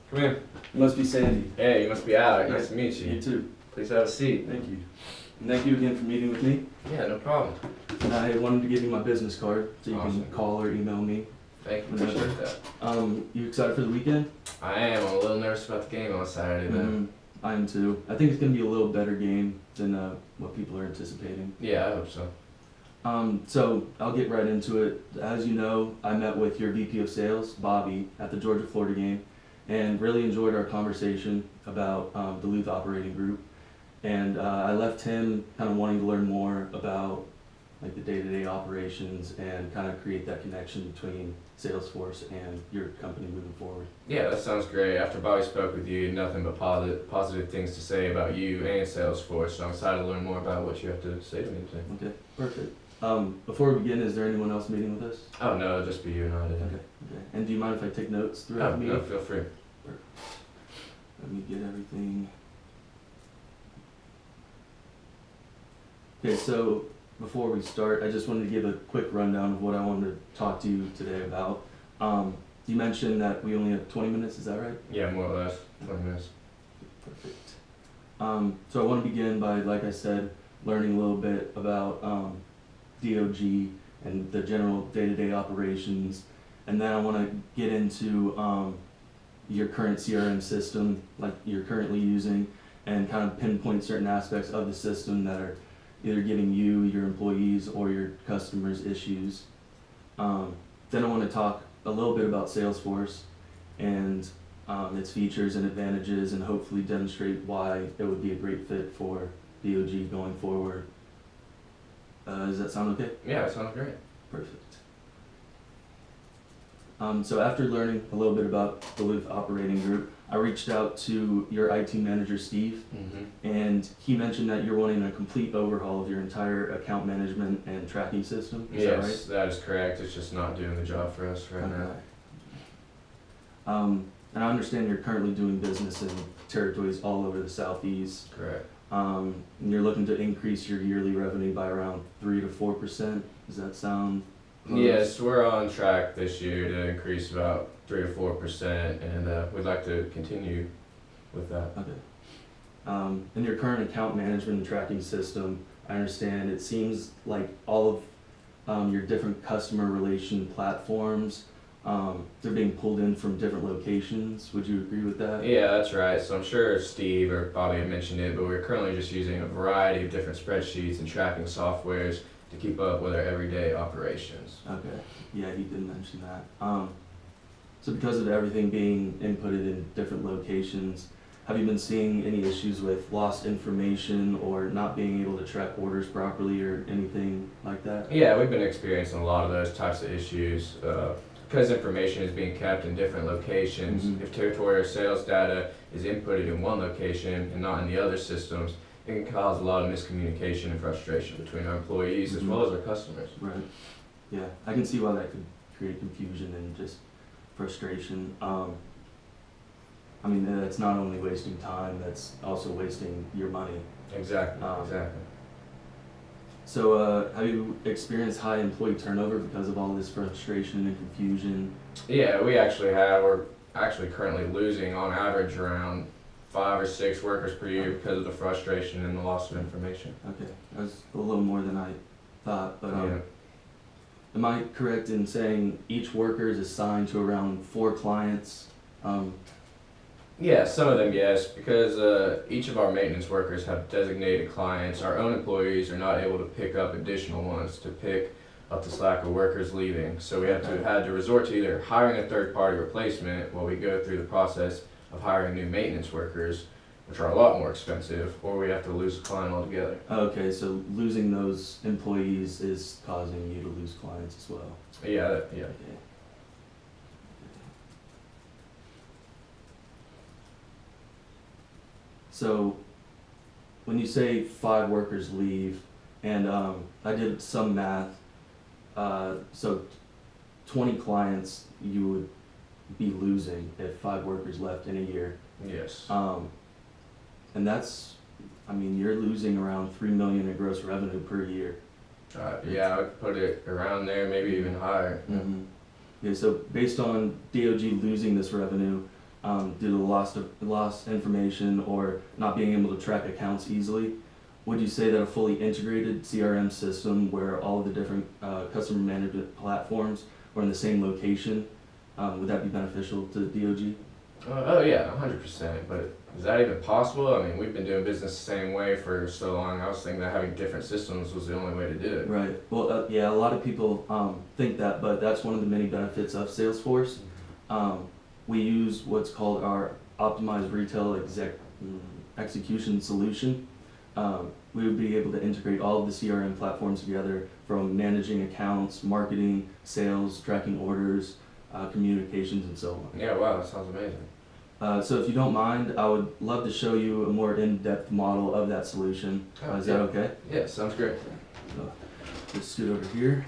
Come in. You must be Sandy. Hey, you must be Alec. Nice to meet you. You too. Please have a seat. Thank you. And thank you again for meeting with me. Yeah, no problem. And I wanted to give you my business card so you Awesome. can call or email me. Thank you. Appreciate that. You excited for the weekend? I am. I'm a little nervous about the game on Saturday, though. I am too. I think it's going to be a little better game than what people are anticipating. Yeah, I hope so. So I'll get right into it. As you know, I met with your VP of Sales, Bobby, at the Georgia-Florida game, and really enjoyed our conversation about Duluth Operating Group. And I left him kind of wanting to learn more about like the day-to-day operations and kind of create that connection between Salesforce and your company moving forward. Yeah, that sounds great. After Bobby spoke with you, nothing but positive things to say about you and Salesforce. So I'm excited to learn more about what you have to say to me today. Okay, perfect. Before we begin, is there anyone else meeting with us? Oh no, it'll just be you and I today. Okay. And do you mind if I take notes throughout the meeting? No, feel free. Let me get everything. Okay, so before we start, I just wanted to give a quick rundown of what I wanted to talk to you today about. You mentioned that we only have 20 minutes, is that right? Yeah, more or less. 20 minutes. Perfect. So I want to begin by, like I said, learning a little bit about DOG and the general day-to-day operations, and then I want to get into your current CRM system, like you're currently using, and kind of pinpoint certain aspects of the system that are either giving you, your employees, or your customers issues. Then I want to talk a little bit about Salesforce and its features and advantages, and hopefully demonstrate why it would be a great fit for DOG going forward. Does that sound okay? Yeah, that sounds great. Perfect. So after learning a little bit about Duluth Operating Group, I reached out to your IT manager, Steve, and he mentioned that you're wanting a complete overhaul of your entire account management and tracking system. Is that right? Yes, that is correct. It's just not doing the job for us right now. And I understand you're currently doing business in territories all over the Southeast. Correct. And you're looking to increase your yearly revenue by around 3 to 4%. Does that sound close? Yes, we're on track this year to increase about 3 to 4%, and we'd like to continue with that. Okay. In your current account management and tracking system, I understand it seems like all of your different customer relation platforms, they're being pulled in from different locations. Would you agree with that? Yeah, that's right. So I'm sure Steve or Bobby had mentioned it, but we're currently just using a variety of different spreadsheets and tracking softwares to keep up with our everyday operations. Okay. Yeah, he did mention that. So because of everything being inputted in different locations, have you been seeing any issues with lost information or not being able to track orders properly or anything like that? Yeah, we've been experiencing a lot of those types of issues. Because information is being kept in different locations, if territory or sales data is inputted in one location and not in the other systems, it can cause a lot of miscommunication and frustration between our employees as well as our customers. Right. Yeah, I can see why that could create confusion and just frustration. I mean, it's not only wasting time, that's also wasting your money. Exactly, exactly. So have you experienced high employee turnover because of all this frustration and confusion? Yeah, we actually have. We're actually currently losing on average around 5 or 6 workers per year because of the frustration and the loss of information. Okay, that's a little more than I thought, but Yeah. am I correct in saying each worker is assigned to around 4 clients? Yeah, some of them, yes, because each of our maintenance workers have designated clients. Our own employees are not able to pick up additional ones to pick up the slack of workers leaving. So we had to resort to either hiring a third-party replacement while we go through the process of hiring new maintenance workers, which are a lot more expensive, or we have to lose a client altogether. Okay, so losing those employees is causing you to lose clients as well. Yeah, yeah. Okay. So when you say 5 workers leave, and I did some math, so 20 clients you would be losing if 5 workers left in a year. Yes. And that's, I mean, you're losing around $3 million in gross revenue per year. Yeah, I would put it around there, maybe even higher. Yeah, so based on DOG losing this revenue, due to lost information or not being able to track accounts easily. Would you say that a fully integrated CRM system where all of the different customer management platforms were in the same location, would that be beneficial to DOG? Oh yeah, 100%. But is that even possible? I mean, we've been doing business the same way for so long. I was thinking that having different systems was the only way to do it. Right. Well, yeah, a lot of people think that, but that's one of the many benefits of Salesforce. We use what's called our optimized retail execution solution. We would be able to integrate all of the CRM platforms together, from managing accounts, marketing, sales, tracking orders, communications, and so on. Yeah, wow, that sounds amazing. So if you don't mind, I would love to show you a more in-depth model of that solution. Is that okay? Yeah, sounds great. So just scoot over here.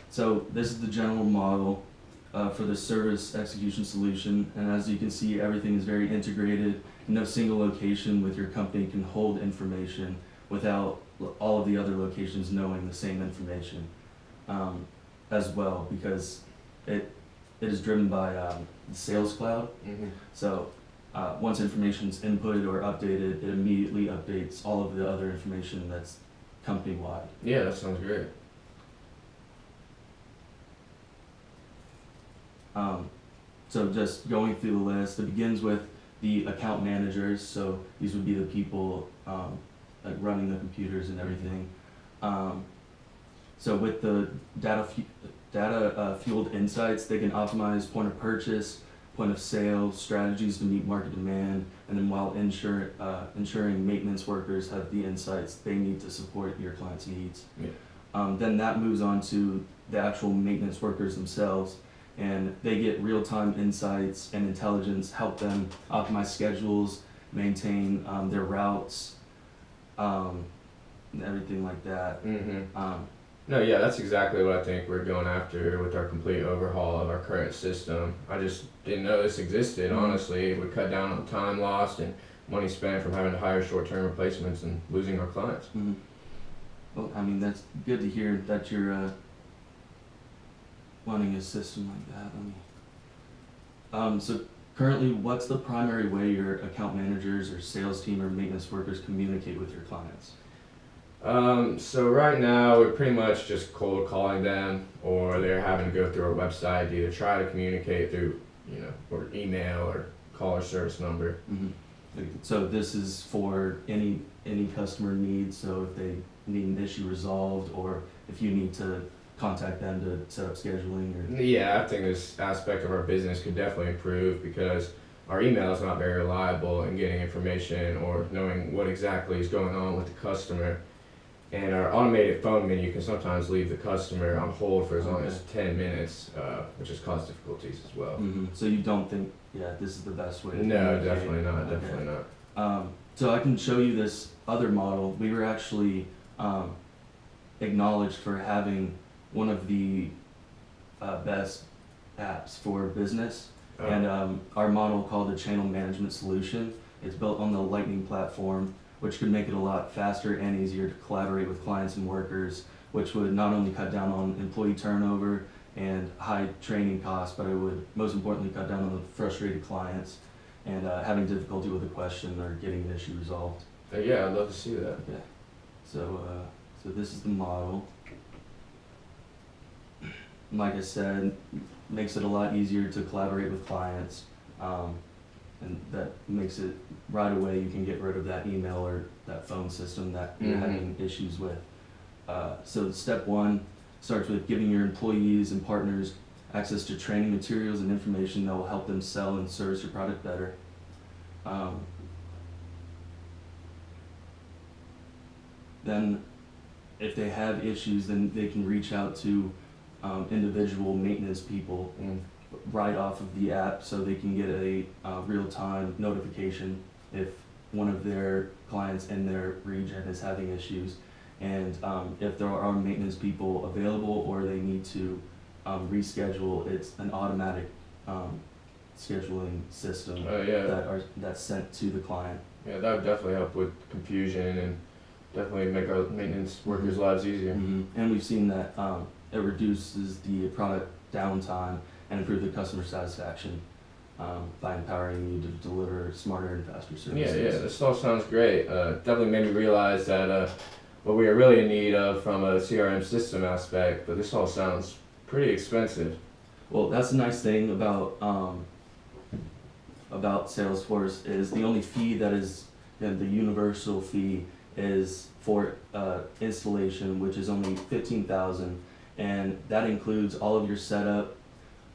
So this is the general model for the service execution solution, and as you can see, everything is very integrated. No single location with your company can hold information without all of the other locations knowing the same information as well, because it is driven by the Sales Cloud. So once information is inputted or updated, it immediately updates all of the other information that's company-wide. Yeah, that sounds great. So just going through the list, it begins with the account managers. So these would be the people like running the computers and everything. So with the data fueled insights, they can optimize point of purchase, point of sale, strategies to meet market demand, and then while ensuring maintenance workers have the insights they need to support your client's needs. Yeah. Then that moves on to the actual maintenance workers themselves, and they get real-time insights and intelligence, help them optimize schedules, maintain their routes, and everything like that. No, yeah, that's exactly what I think we're going after with our complete overhaul of our current system. I just didn't know this existed, honestly. It would cut down on time lost and money spent from having to hire short-term replacements and losing our clients. Well, I mean, that's good to hear that you're wanting a system like that. So currently, what's the primary way your account managers or sales team or maintenance workers communicate with your clients? So right now we're pretty much just cold calling them, or they're having to go through our website to either try to communicate through, or email or call our service number. So this is for any customer needs. So if they need an issue resolved, or if you need to contact them to set up scheduling, or yeah, I think this aspect of our business could definitely improve, because our email is not very reliable in getting information or knowing what exactly is going on with the customer. And our automated phone menu can sometimes leave the customer on hold for as long as 10 minutes, which has caused difficulties as well. So you don't think, this is the best way to No, communicate? definitely not, definitely not. So I can show you this other model. We were actually acknowledged for having one of the best apps for business. And our model, called the Channel Management Solution, it's built on the Lightning platform, which could make it a lot faster and easier to collaborate with clients and workers, which would not only cut down on employee turnover and high training costs, but it would most importantly cut down on the frustrated clients and having difficulty with a question or getting an issue resolved. Yeah, I'd love to see that. Okay. So this is the model. Like I said, makes it a lot easier to collaborate with clients, and that makes it right away you can get rid of that email or that phone system that you're having issues with. So step one starts with giving your employees and partners access to training materials and information that will help them sell and service your product better. Then if they have issues, then they can reach out to individual maintenance people right off of the app, so they can get a real-time notification if one of their clients in their region is having issues, and if there are maintenance people available or they need to reschedule. It's an automatic scheduling system that's sent to the client. Yeah, that would definitely help with confusion and definitely make our maintenance workers' lives easier. And we've seen that it reduces the product downtime and improve the customer satisfaction by empowering you to deliver smarter and faster services. Yeah, this all sounds great. Definitely made me realize that what we are really in need of from a CRM system aspect, but this all sounds pretty expensive. Well, that's the nice thing about Salesforce is the only fee that is, the universal fee is for installation, which is only $15,000, and that includes all of your setup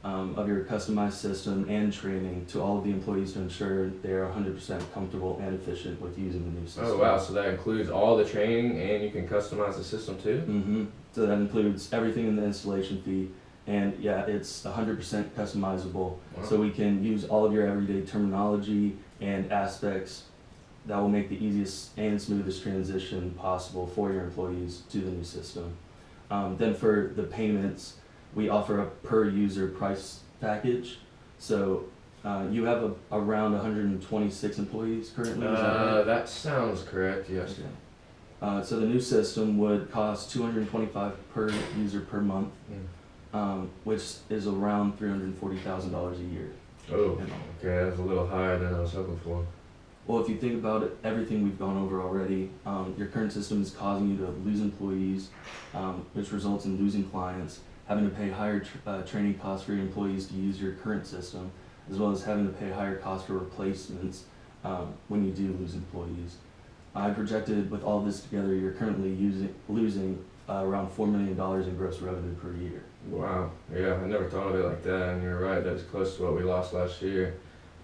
of your customized system and training to all of the employees to ensure they are 100% comfortable and efficient with using the new system. Oh wow, so that includes all the training and you can customize the system too? Mm-hmm. So that includes everything in the installation fee, and yeah, it's 100% customizable. Wow. So we can use all of your everyday terminology and aspects that will make the easiest and smoothest transition possible for your employees to the new system. Then for the payments, we offer a per user price package. So you have around 126 employees currently, is that right? That sounds correct, yes. Okay. So the new system would cost $225 per user per month, which is around $340,000 a year. Oh, okay, that's a little higher than I was hoping for. Well, if you think about it, everything we've gone over already, your current system is causing you to lose employees, which results in losing clients, having to pay higher training costs for your employees to use your current system, as well as having to pay higher costs for replacements when you do lose employees. I projected with all this together, you're currently losing around $4 million in gross revenue per year. Wow, yeah, I never thought of it like that, and you're right, that's close to what we lost last year.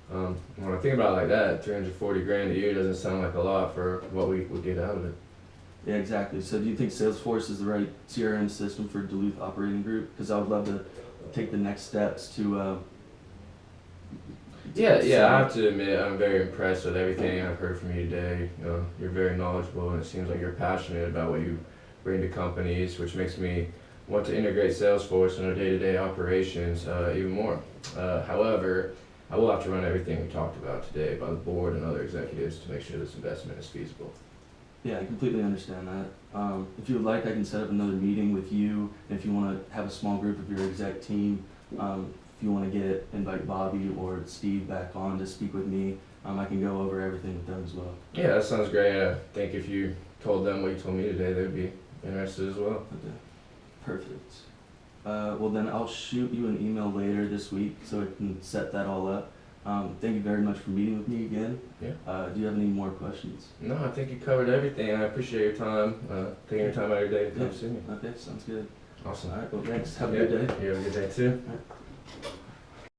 When I think about it like that, 340 grand a year doesn't sound like a lot for what we would get out of it. Yeah, exactly. So do you think Salesforce is the right CRM system for Duluth Operating Group? Because I would love to take the next steps to Yeah, I have to admit, I'm very impressed with everything I've heard from you today. You're very knowledgeable, and it seems like you're passionate about what you bring to companies, which makes me want to integrate Salesforce in our day-to-day operations even more. However, I will have to run everything we talked about today by the board and other executives to make sure this investment is feasible. Yeah, I completely understand that. If you would like, I can set up another meeting with you. And if you want to have a small group of your exec team, if you want to invite Bobby or Steve back on to speak with me, I can go over everything with them as well. Yeah, that sounds great. I think if you told them what you told me today, they'd be interested as well. Okay, perfect. Well then I'll shoot you an email later this week so I can set that all up. Thank you very much for meeting with me again. Yeah. Do you have any more questions? No, I think you covered everything. I appreciate your time, taking your time out of your day to come see me. Okay, sounds good. Awesome. All right, well thanks. Have a good day. You have a good day too. All right.